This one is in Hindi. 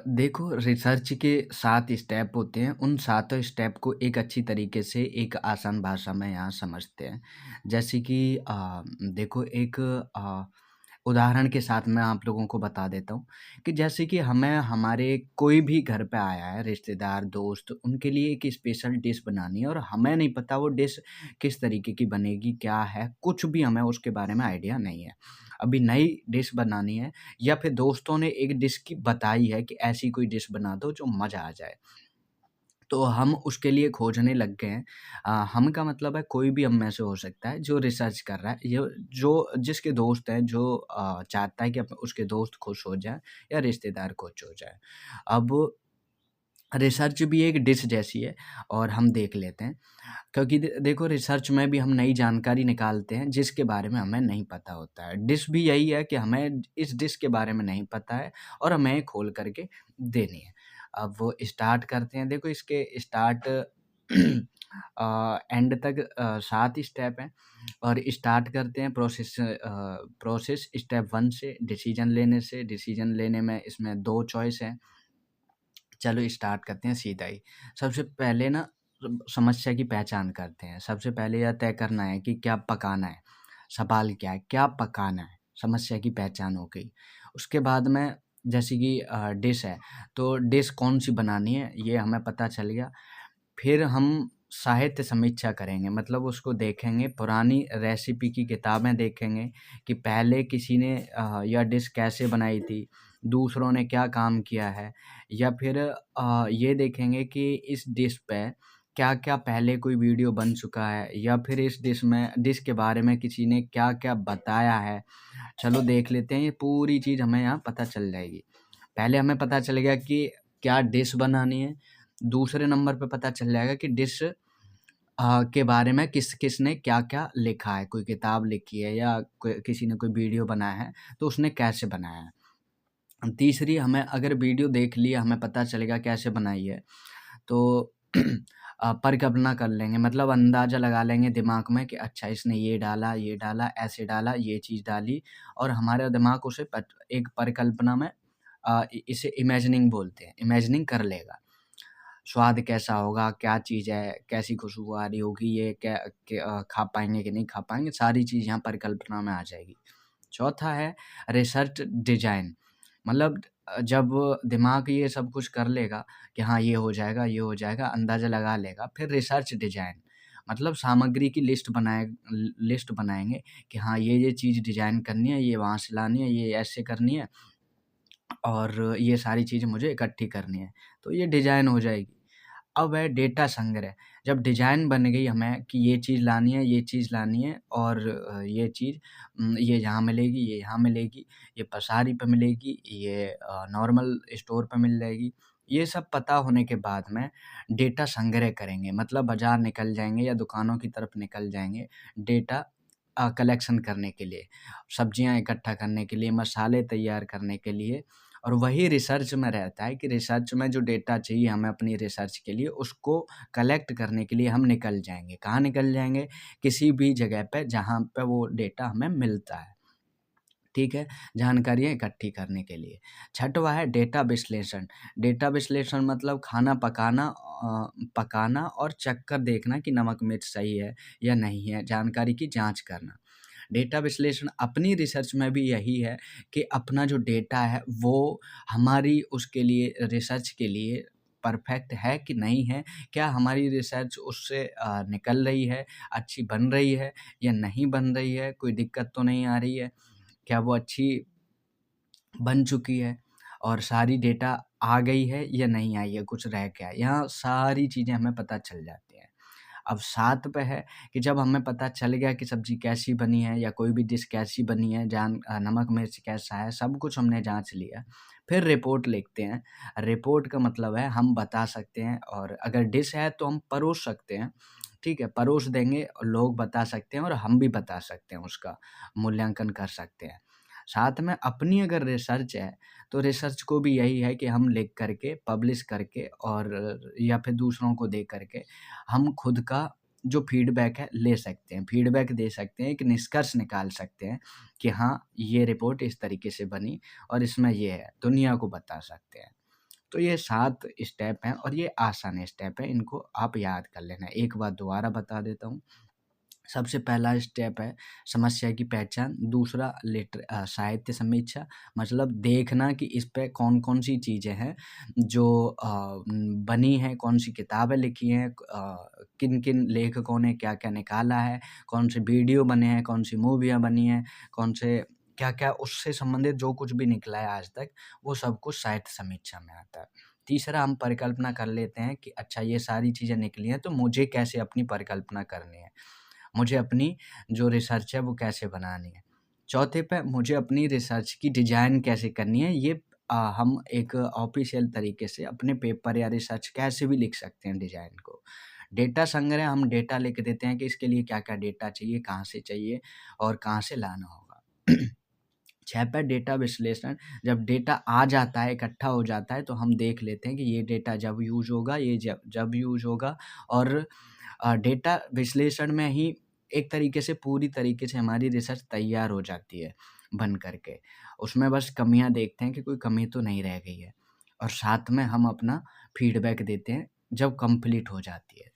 देखो, रिसर्च के 7 स्टेप होते हैं, उन सातों स्टेप को एक अच्छी तरीके से एक आसान भाषा में यहाँ समझते हैं। जैसे कि देखो एक उदाहरण के साथ मैं आप लोगों को बता देता हूँ कि जैसे कि हमें हमारे कोई भी घर पे आया है, रिश्तेदार, दोस्त, उनके लिए एक स्पेशल डिश बनानी है और हमें नहीं पता वो डिश किस तरीके की बनेगी, क्या है, कुछ भी हमें उसके बारे में आइडिया नहीं है। अभी नई डिश बनानी है या फिर दोस्तों ने एक डिश की बताई है कि ऐसी कोई डिश बना दो जो मज़ा आ जाए। तो हम उसके लिए खोजने लग गए हैं। हम का मतलब है कोई भी हम में से हो सकता है जो रिसर्च कर रहा है, ये जो जिसके दोस्त हैं जो चाहता है कि अप उसके दोस्त खुश हो जाएँ या रिश्तेदार खुश हो जाएँ। अब रिसर्च भी एक डिश जैसी है और हम देख लेते हैं क्योंकि देखो रिसर्च में भी हम नई जानकारी निकालते हैं जिसके बारे में हमें नहीं पता होता है। डिश भी यही है कि हमें इस डिश के बारे में नहीं पता है और हमें खोल कर के देनी है। अब वो स्टार्ट करते हैं, देखो इसके स्टार्ट एंड तक 7 स्टेप हैं और स्टार्ट करते हैं प्रोसेस स्टेप 1 से, डिसीज़न लेने से। डिसीज़न लेने में इसमें 2 चॉइस हैं। चलो स्टार्ट करते हैं सीधा ही। सबसे पहले ना समस्या की पहचान करते हैं। सबसे पहले यह तय करना है कि क्या पकाना है, सवाल क्या है, क्या पकाना है? समस्या की पहचान हो गई। उसके बाद में जैसे कि डिश है, तो डिश कौन-सी बनानी है ये हमें पता चल गया। फिर हम साहित्य समीक्षा करेंगे, मतलब उसको देखेंगे, पुरानी रेसिपी की किताबें देखेंगे कि पहले किसी ने यह डिश कैसे बनाई थी, दूसरों ने क्या काम किया है, या फिर ये देखेंगे कि इस डिश पे क्या-क्या पहले कोई वीडियो बन चुका है या फिर इस डिश के बारे में किसी ने क्या-क्या बताया है। चलो देख लेते हैं, ये पूरी चीज़ हमें यहाँ पता चल जाएगी। पहले हमें पता चल गया कि क्या डिश बनानी है, दूसरे नंबर पे पता चल जाएगा कि डिश के बारे में किस-किसने क्या-क्या लिखा है, कोई किताब लिखी है या किसी ने कोई वीडियो बनाया है, तो उसने कैसे बनाया है। तीसरी, हमें अगर वीडियो देख लिया, हमें पता चलेगा कैसे बनाई है, तो परिकल्पना कर लेंगे, मतलब अंदाज़ा लगा लेंगे दिमाग में कि अच्छा इसने ये डाला, ऐसे डाला, ये चीज़ डाली और हमारा दिमाग उसे एक परिकल्पना में इसे इमेजिनिंग बोलते हैं, इमेजिनिंग कर लेगा। स्वाद कैसा होगा, क्या चीज़ है, कैसी खुशबू आ रही होगी, ये खा पाएँगे कि नहीं खा पाएँगे, सारी चीज़ यहाँ परिकल्पना में आ जाएगी। चौथा है रिसर्च डिज़ाइन, मतलब जब दिमाग ये सब कुछ कर लेगा कि हाँ, ये हो जाएगा, अंदाज़ा लगा लेगा, फिर रिसर्च डिज़ाइन, मतलब सामग्री की लिस्ट बनाएँगे कि हाँ, ये चीज़ डिज़ाइन करनी है, ये वहाँ से लानी है, ये ऐसे करनी है और ये सारी चीज़ें मुझे इकट्ठी करनी है, तो ये डिज़ाइन हो जाएगी। अब है डेटा संग्रह। जब डिज़ाइन बन गई हमें कि ये चीज़ लानी है, ये चीज़ लानी है और ये चीज़ ये यहाँ मिलेगी, ये यहाँ मिलेगी, ये पसारी पे मिलेगी, ये नॉर्मल स्टोर पे मिल जाएगी। ये सब पता होने के बाद में डेटा संग्रह करेंगे, मतलब बाज़ार निकल जाएँगे या दुकानों की तरफ निकल जाएँगे डेटा कलेक्शन करने के लिए, सब्जियाँ इकट्ठा करने के लिए, मसाले तैयार करने के लिए। और वही रिसर्च में रहता है कि रिसर्च में जो डेटा चाहिए हमें अपनी रिसर्च के लिए, उसको कलेक्ट करने के लिए हम निकल जाएँगे। कहाँ निकल जाएँगे? किसी भी जगह पे जहाँ पे वो डेटा हमें मिलता है, ठीक है? जानकारियाँ इकट्ठी करने के लिए। छठवाँ है डेटा विश्लेषण। डेटा विश्लेषण मतलब खाना पकाना और चख कर देखना कि नमक मिर्च सही है या नहीं है, जानकारी की जाँच करना। डेटा विश्लेषण अपनी रिसर्च में भी यही है कि अपना जो डेटा है वो हमारी उसके लिए रिसर्च के लिए परफेक्ट है कि नहीं है? क्या हमारी रिसर्च उससे निकल रही है, अच्छी बन रही है या नहीं बन रही है? कोई दिक्कत तो नहीं आ रही है? क्या वो अच्छी बन चुकी है और सारी डेटा आ गई है या नहीं आई है, कुछ रह गया है? यहाँ सारी चीज़ें हमें पता चल जाती हैं। अब 7 पे है कि जब हमें पता चल गया कि सब्ज़ी कैसी बनी है या कोई भी डिश कैसी बनी है, नमक मिर्च कैसा है, सब कुछ हमने जाँच लिया। फिर रिपोर्ट लिखते हैं। रिपोर्ट का मतलब है हम बता सकते हैं और अगर डिश है तो हम परोस सकते हैं, ठीक है? परोस देंगे और लोग बता सकते हैं और हम भी बता सकते हैं, उसका मूल्यांकन कर सकते हैं। साथ में अपनी अगर रिसर्च है, तो रिसर्च को भी यही है कि हम लिख कर के, पब्लिश करके और या फिर दूसरों को दे कर के हम खुद का जो फीडबैक है ले सकते हैं, फीडबैक दे सकते हैं, एक निष्कर्ष निकाल सकते हैं कि हाँ, ये रिपोर्ट इस तरीके से बनी और इसमें ये है, दुनिया को बता सकते हैं। तो ये 7 स्टेप हैं और ये आसान स्टेप हैं, इनको आप याद कर लेना। एक बार दोबारा बता देता हूँ। सबसे पहला स्टेप है समस्या की पहचान, दूसरा साहित्य समीक्षा, मतलब देखना कि इस पे कौन-कौन सी चीज़ें हैं जो बनी हैं, कौन-सी किताबें लिखी हैं, किन-किन लेखकों ने क्या-क्या निकाला है, कौन से वीडियो बने हैं, कौन सी मूवियाँ बनी हैं, कौन से क्या-क्या उससे संबंधित जो कुछ भी निकला है आज तक, वो सब कुछ साहित्य समीक्षा में आता है। तीसरा हम परिकल्पना कर लेते हैं कि अच्छा ये सारी चीज़ें निकली हैं, तो मुझे कैसे अपनी परिकल्पना करनी है। मुझे अपनी जो रिसर्च है वो कैसे बनानी है। चौथे पे मुझे अपनी रिसर्च की डिज़ाइन कैसे करनी है, ये हम एक ऑफ़िशियल तरीके से अपने पेपर या रिसर्च कैसे भी लिख सकते हैं डिज़ाइन को। डेटा संग्रह, हम डेटा लिख देते हैं कि इसके लिए क्या-क्या डेटा चाहिए, कहाँ से चाहिए और कहाँ से लाना होगा। 6 पे डेटा विश्लेषण, जब डेटा आ जाता है, इकट्ठा हो जाता है, तो हम देख लेते हैं कि ये डेटा जब यूज़ होगा, ये जब जब यूज़ होगा, और डेटा विश्लेषण में ही एक तरीके से पूरी तरीके से हमारी रिसर्च तैयार हो जाती है बन कर के। उसमें बस कमियाँ देखते हैं कि कोई कमी तो नहीं रह गई है, और साथ में हम अपना फीडबैक देते हैं जब कंप्लीट हो जाती है।